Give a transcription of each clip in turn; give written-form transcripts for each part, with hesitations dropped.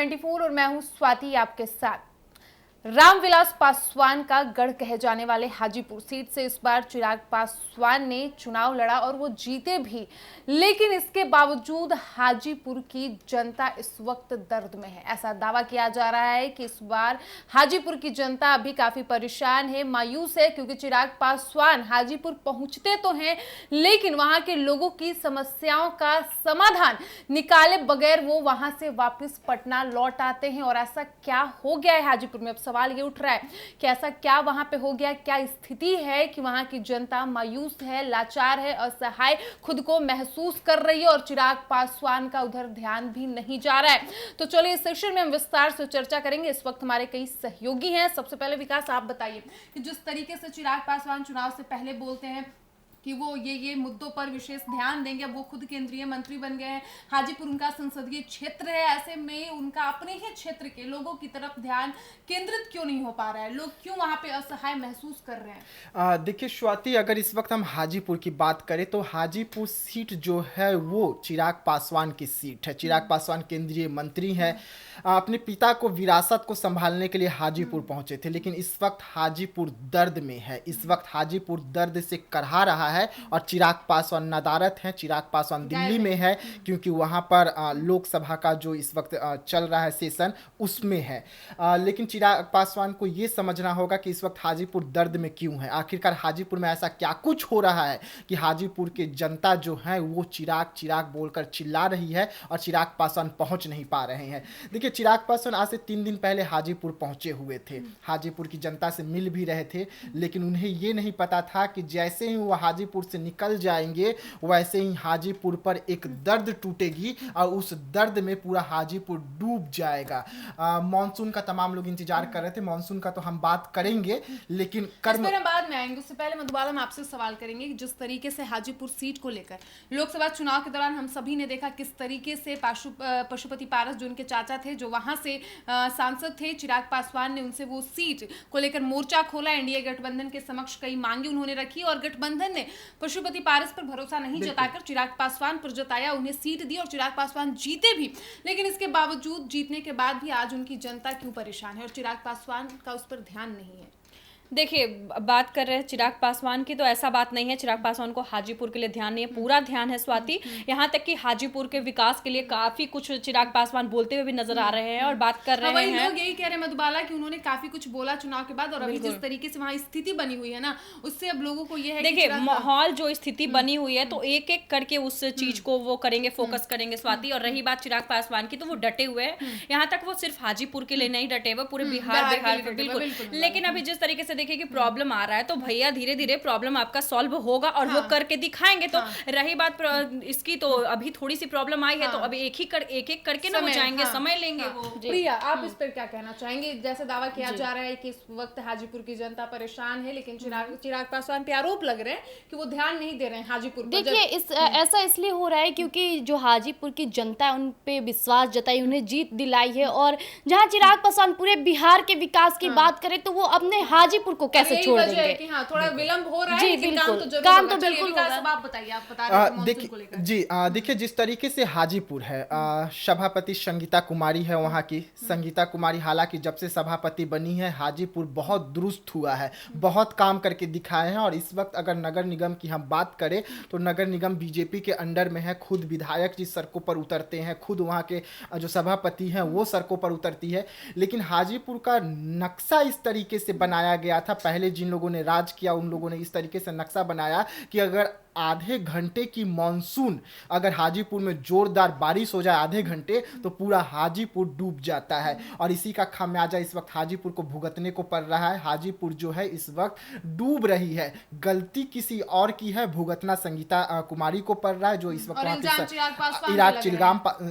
24 और मैं हूं स्वाति आपके साथ। रामविलास पासवान का गढ़ कहे जाने वाले हाजीपुर सीट से इस बार चिराग पासवान ने चुनाव लड़ा और वो जीते भी, लेकिन इसके बावजूद हाजीपुर की जनता इस वक्त दर्द में है। ऐसा दावा किया जा रहा है कि इस बार हाजीपुर की जनता अभी काफी परेशान है, मायूस है, क्योंकि चिराग पासवान हाजीपुर पहुंचते तो हैं लेकिन वहां के लोगों की समस्याओं का समाधान निकाले बगैर वो वहां से वापस पटना लौट आते हैं। और ऐसा क्या हो गया है हाजीपुर में, अब सवाल ये उठ रहा है कि ऐसा क्या वहां पे हो गया, क्या स्थिति है कि वहां की जनता मायूस है, लाचार है, असहाय खुद को महसूस कर रही है और चिराग पासवान का उधर ध्यान भी नहीं जा रहा है। तो चलिए इस सेशन में हम विस्तार से चर्चा करेंगे। इस वक्त हमारे कई सहयोगी हैं। सबसे पहले विकास, आप बताइए कि जिस तरीके से चिराग पासवान चुनाव से पहले बोलते हैं कि वो ये मुद्दों पर विशेष ध्यान देंगे, अब वो खुद केंद्रीय मंत्री बन गए हैं, हाजीपुर उनका संसदीय क्षेत्र है, ऐसे में उनका अपने ही क्षेत्र के लोगों की तरफ ध्यान केंद्रित क्यों नहीं हो पा रहा है, लोग क्यों वहां पे असहाय महसूस कर रहे हैं? देखिए स्वाति, अगर इस वक्त हम हाजीपुर की बात करें तो हाजीपुर सीट जो है वो चिराग पासवान की सीट है। चिराग पासवान केंद्रीय मंत्री हैं, अपने पिता को विरासत को संभालने के लिए हाजीपुर पहुंचे थे, लेकिन इस वक्त हाजीपुर दर्द में है। इस वक्त हाजीपुर दर्द से करहा रहा है और चिराग पासवान नदारत हैं। चिराग पासवान दिल्ली में है क्योंकि वहां पर लोकसभा का जो इस वक्त चल रहा है सेशन, उसमें है। लेकिन चिराग पासवान को ये समझना होगा कि इस वक्त हाजीपुर दर्द में क्यों है। आखिरकार हाजीपुर में ऐसा क्या कुछ हो रहा है कि हाजीपुर की जनता जो है वो चिराग चिराग बोलकर चिल्ला रही है और चिराग पासवान पहुंच नहीं पा रहे हैं। देखिए, चिराग पासवान आज से 3 दिन पहले हाजीपुर पहुंचे हुए थे, हाजीपुर की जनता से मिल भी रहे थे, लेकिन उन्हें ये नहीं पता था कि जैसे ही वो हाजीपुर से निकल जाएंगे वैसे ही हाजीपुर पर एक दर्द टूटेगी और उस दर्द में पूरा हाजीपुर डूब जाएगा। मॉनसून का तमाम लोग इंतजार कर रहे थे, मॉनसून का तो हम बात करेंगे, लेकिन कर्म बाद में आएंगे। उससे पहले मधुबाला हम आपसे सवाल करेंगे कि जिस तरीके से हाजीपुर सीट को लेकर लोकसभा चुनाव के दौरान हम सभी ने देखा किस तरीके से पशुपति पारस जो उनके चाचा थे, जो वहां से सांसद थे, चिराग पासवान ने उनसे वो सीट को लेकर मोर्चा खोला, एनडीए गठबंधन के समक्ष कई मांगे उन्होंने रखी और गठबंधन ने पशुपति पारस पर भरोसा नहीं जताकर चिराग पासवान पर जताया, उन्हें सीट दी और चिराग पासवान जीते भी। लेकिन इसके बावजूद जीतने के बाद भी आज उनकी जनता क्यों परेशान है और चिराग पासवान का उस पर ध्यान नहीं है? देखिए, बात कर रहे हैं चिराग पासवान की, तो ऐसा बात नहीं है चिराग पासवान को हाजीपुर के लिए ध्यान नहीं है, पूरा ध्यान है स्वाति। यहाँ तक कि हाजीपुर के विकास के लिए काफी कुछ चिराग पासवान बोलते हुए भी नजर आ रहे हैं और बात कर रहे हैं। लोग यही कह रहे हैं मधुबाला कि उन्होंने काफी कुछ बोला चुनाव के बाद और अभी जिस तरीके से वहाँ स्थिति बनी हुई है ना, उससे अब लोगों को यह है, देखिए माहौल जो स्थिति बनी हुई है तो एक एक करके उस चीज को वो करेंगे, फोकस करेंगे स्वाति। और रही बात चिराग पासवान की, तो वो डटे हुए हैं, यहाँ तक वो सिर्फ हाजीपुर के लिए नहीं डटे हुए, पूरे बिहार बिल्कुल। लेकिन अभी जिस तरीके से देखिए कि प्रॉब्लम आ रहा है तो भैया धीरे धीरे प्रॉब्लम आपका सॉल्व होगा और वो करके दिखाएंगे। तो रही बात इसकी, तो अभी थोड़ी सी प्रॉब्लम आई है तो अभी एक एक करके ना हो जाएंगे, समय लेंगे वो। प्रिया, आप इस पर क्या कहना चाहेंगे? जैसे दावा किया जा रहा है कि इस वक्त हाजीपुर की जनता परेशान है, लेकिन चिराग पासवान पे आरोप लग रहे हैं कि वो ध्यान नहीं दे रहे हैं हाजीपुर पर। देखिए, ऐसा इसलिए हो रहा है क्योंकि जो हाजीपुर की जनता है उन पे विश्वास जताई, उन्हें जीत दिलाई है। और जहाँ चिराग पासवान पूरे बिहार के विकास की बात करें तो वो अपने हाजीपुर को कैसे छोड़ देंगे? कि हाँ, थोड़ा विलंब हो रहा है, जी बिल्कुल, काम तो बिल्कुल होगा। आप बताइए, आप बता रहे थे मॉनसून को लेकर। जी देखिए, जिस तरीके से हाजीपुर है, सभापति संगीता कुमारी है वहाँ की। संगीता कुमारी हालांकि जब से सभापति बनी है हाजीपुर बहुत दुरुस्त हुआ है, बहुत काम करके दिखाए हैं। और इस वक्त अगर नगर निगम की हम बात करें तो नगर निगम बीजेपी के अंडर में है, खुद विधायक जी सड़कों पर उतरते हैं, खुद वहाँ के जो सभापति हैं वो सड़कों पर उतरती है। लेकिन हाजीपुर का नक्शा इस तरीके से बनाया गया था, पहले जिन लोगों ने राज किया उन लोगों ने इस तरीके से नक्शा बनाया कि अगर आधे घंटे की मॉनसून अगर हाजीपुर में जोरदार बारिश हो जाए आधे घंटे तो पूरा हाजीपुर डूब जाता है। और इसी का खामियाजा इस वक्त हाजीपुर को भुगतने को पड़ रहा है। हाजीपुर जो है इस वक्त डूब रही है, गलती किसी और की है, भुगतना संगीता कुमारी को पड़ रहा है, जो इस वक्त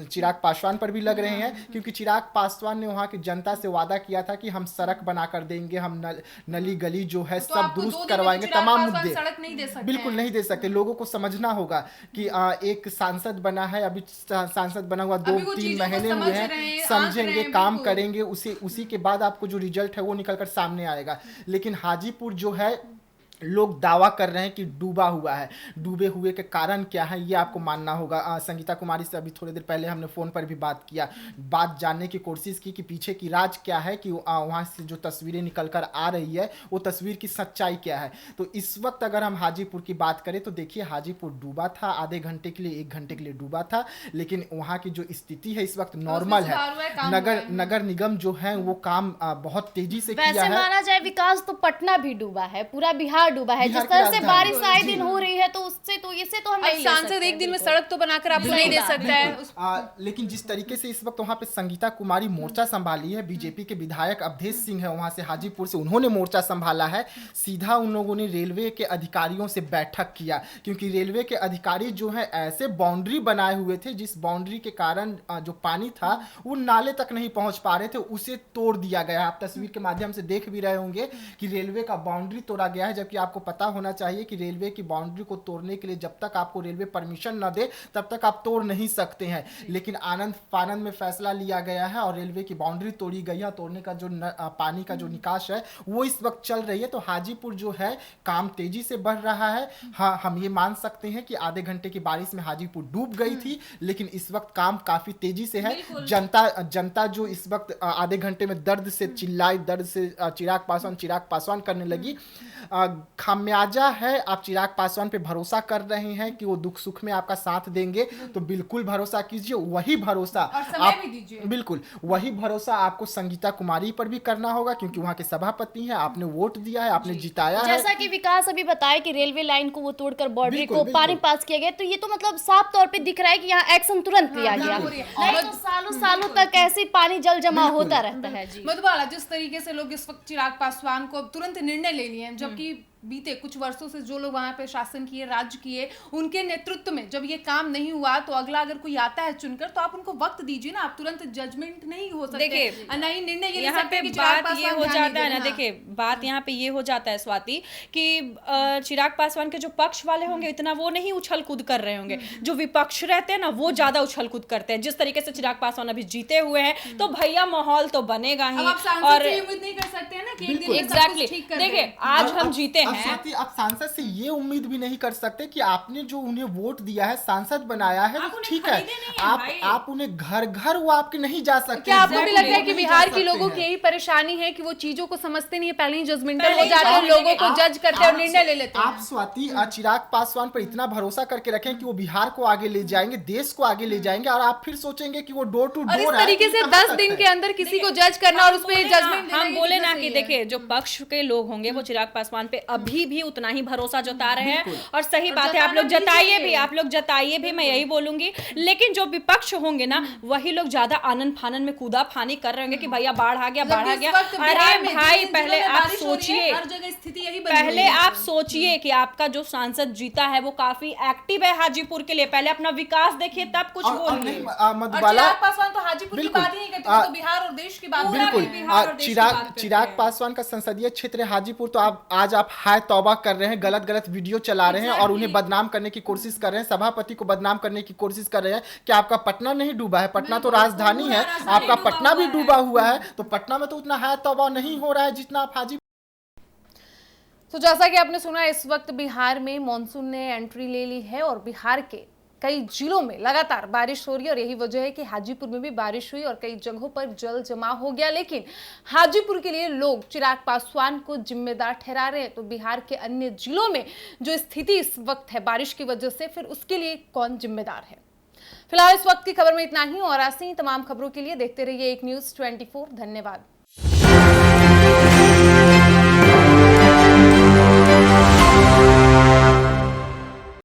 चिराग पासवान पर भी लग रहे हैं। क्योंकि चिराग पासवान ने वहाँ की जनता से वादा किया था कि हम सड़क बना कर देंगे, हम नली गली जो है सब दुरुस्त करवाएंगे, तमाम मुद्दे बिल्कुल नहीं दे सकते। लोगों को समझना होगा कि एक सांसद बना है, अभी सांसद बना हुआ 2-3 महीने हुए हैं, समझेंगे, काम करेंगे, उसी के बाद आपको जो रिजल्ट है वो निकल कर सामने आएगा। लेकिन हाजीपुर जो है लोग दावा कर रहे हैं कि डूबा हुआ है। डूबे हुए के कारण क्या है ये आपको मानना होगा। संगीता कुमारी से अभी थोड़ी देर पहले हमने फ़ोन पर भी बात किया, बात जानने की कोशिश की कि पीछे की राज क्या है, कि वहाँ से जो तस्वीरें निकल कर आ रही है वो तस्वीर की सच्चाई क्या है। तो इस वक्त अगर हम हाजीपुर की बात करें तो देखिए हाजीपुर डूबा था, आधे घंटे के लिए 1 घंटे के लिए डूबा था, लेकिन वहाँ की जो स्थिति है इस वक्त नॉर्मल है। नगर निगम जो है वो काम बहुत तेजी से किया वैसे है। माना जाए विकास तो पट्टना भी डूबा है, पूरा बिहार डूबा है। बिहार जिस की तरह से राजधानी। बारिश आए जी। दिन हो रही है तो उससे तो इसे तो हम नहीं ले सांसद सकते एक दिन में बिल्कुल। सड़क तो बनाकर आपको नहीं दे सकता है। लेकिन जिस तरीके से इस वक्त वहाँ पे संगीता कुमारी मोर्चा संभाली है, बीजेपी के विधायक अवधेश सिंह है वहाँ से हाजीपुर से, उन्होंने मोर्चा संभाला है। सीधा उन लोगों ने रेलवे के अधिकारियों से बैठक किया, क्योंकि रेलवे के अधिकारी जो है ऐसे बाउंड्री बनाए हुए थे जिस बाउंड्री के कारण जो पानी था वो नाले तक नहीं पहुंच पा रहे थे, उसे तोड़ दिया गया। आप तस्वीर के माध्यम से देख भी रहे होंगे कि रेलवे का बाउंड्री तोड़ा गया है, जबकि आपको पता होना चाहिए कि रेलवे की बाउंड्री को तोड़ने के लिए जब तक आपको रेलवे परमिशन न दे तब तक आप तोड़ नहीं सकते हैं। लेकिन आनंद फानंद में फैसला लिया गया है और रेलवे की बाउंड्री तोड़ी गई है। तोड़ने का जो पानी का जो निकास है वो इस वक्त चल रही है। तो हाजीपुर जो है काम तेजी से बढ़ रहा है। हाँ, हम ये मान सकते हैं कि आधे घंटे की बारिश में हाजीपुर डूब गई थी, लेकिन इस वक्त काम काफी तेजी से है। जनता जो इस वक्त आधे घंटे में दर्द से चिल्लाई, दर्द से चिराग पासवान करने लगी। खामियाजा है, आप चिराग पासवान पे भरोसा कर रहे हैं कि वो दुख सुख में आपका साथ देंगे, तो बिल्कुल भरोसा कीजिए। वही भरोसा आप बिल्कुल वही भरोसा आपको संगीता कुमारी पर भी करना होगा, क्योंकि वहाँ के सभापति हैं, आपने वोट दिया है, आपने जिताया है। जैसा कि विकास अभी बताया कि रेलवे लाइन को वो तोड़कर बाउंड्री बिल्कुल, को बिल्कुल। पानी पास किया गया, तो ये तो मतलब साफ तौर पे दिख रहा है कि यहाँ एक्शन तुरंत लिया गया। नहीं तो सालों सालों तक ऐसे ही पानी जल जमा होता रहता है। जी मधुबाला, जिस तरीके से लोग इस वक्त चिराग पासवान को तुरंत निर्णय ले लिए हैं, जबकि बीते कुछ वर्षों से जो लोग वहां पे शासन किए, राज्य किए, उनके नेतृत्व में जब ये काम नहीं हुआ तो अगला अगर कोई आता है चुनकर तो आप उनको वक्त दीजिए ना। आप तुरंत जजमेंट नहीं हो सकते, देखिए, नहीं निर्णय ये यहाँ पे बात ये हो जाता है ना, देखिए बात यहाँ पे ये हो जाता है स्वाति कि चिराग पासवान के जो पक्ष वाले होंगे इतना वो नहीं उछल कूद कर रहे होंगे, जो विपक्ष रहते हैं ना वो ज्यादा उछल कूद करते हैं। जिस तरीके से चिराग पासवान अभी जीते हुए हैं तो भैया माहौल तो बनेगा ही। और उम्मीद नहीं कर सकते हैं ना कि एक दिन एग्जैक्टली, देखिए आज हम जीते हैं। आप सांसद से ये उम्मीद भी नहीं कर सकते कि आपने जो उन्हें वोट दिया है, सांसद बनाया है, वो ठीक है। आप उन्हें घर घर वो आपके नहीं जा सकते। क्या आपको भी लगता है कि बिहार के लोगों की यही परेशानी है कि वो चीजों को समझते नहीं है, पहले ही जजमेंटल हो जाते हैं, लोगों को जज करते हैं और निर्णय ले लेते हैं। आप स्वाति चिराग पासवान पर इतना भरोसा करके रखें कि वो बिहार को आगे ले जाएंगे, देश को आगे ले जाएंगे, और आप फिर सोचेंगे कि वो डोर टू डोर इस तरीके से 10 दिन के अंदर किसी को जज करना और उस पर जजमेंट हम बोले ना कि देखिए जो पक्ष के लोग होंगे वो चिराग पासवान पे अभी भी उतना ही भरोसा जता रहे हैं, और सही बात है, आप लोग जताइए भी, मैं यही बोलूंगी। लेकिन जो विपक्ष होंगे ना वही लोग ज्यादा आनंद फानन में कूदा फानी कर रहे होंगे कि भैया बाढ़ आ गया। अरे भाई पहले आप सोचिए, पहले आप सोचिए कि आपका जो सांसद जीता है वो काफी एक्टिव है हाजीपुर के लिए। पहले अपना विकास देखिए तब कुछ बोलिए। मधुबाला पासवान तो हाजीपुर की बात ही नहीं करते, वो तो बिहार और देश की बात बिल्कुल चिराग पासवान का संसदीय क्षेत्र हाजीपुर, तो आज आप हाय तौबा कर रहे हैं, गलत वीडियो चला रहे हैं और उन्हें बदनाम करने की कोशिश कर रहे हैं, सभापति को बदनाम करने की कोशिश कर रहे हैं कि आपका पटना नहीं डूबा है। पटना तो राजधानी है, आपका पटना भी डूबा हुआ है, तो पटना में तो उतना हाय तौबा नहीं हो रहा है जितना आप हाजीपुर। तो जैसा कि आपने सुना, इस वक्त बिहार में मॉनसून ने एंट्री ले ली है और बिहार के कई जिलों में लगातार बारिश हो रही है, और यही वजह है कि हाजीपुर में भी बारिश हुई और कई जगहों पर जल जमाव हो गया। लेकिन हाजीपुर के लिए लोग चिराग पासवान को जिम्मेदार ठहरा रहे हैं, तो बिहार के अन्य जिलों में जो स्थिति इस वक्त है बारिश की वजह से, फिर उसके लिए कौन जिम्मेदार है? फिलहाल इस वक्त की खबर में इतना ही, और ऐसी ही तमाम खबरों के लिए देखते रहिए एक न्यूज़ 24। धन्यवाद।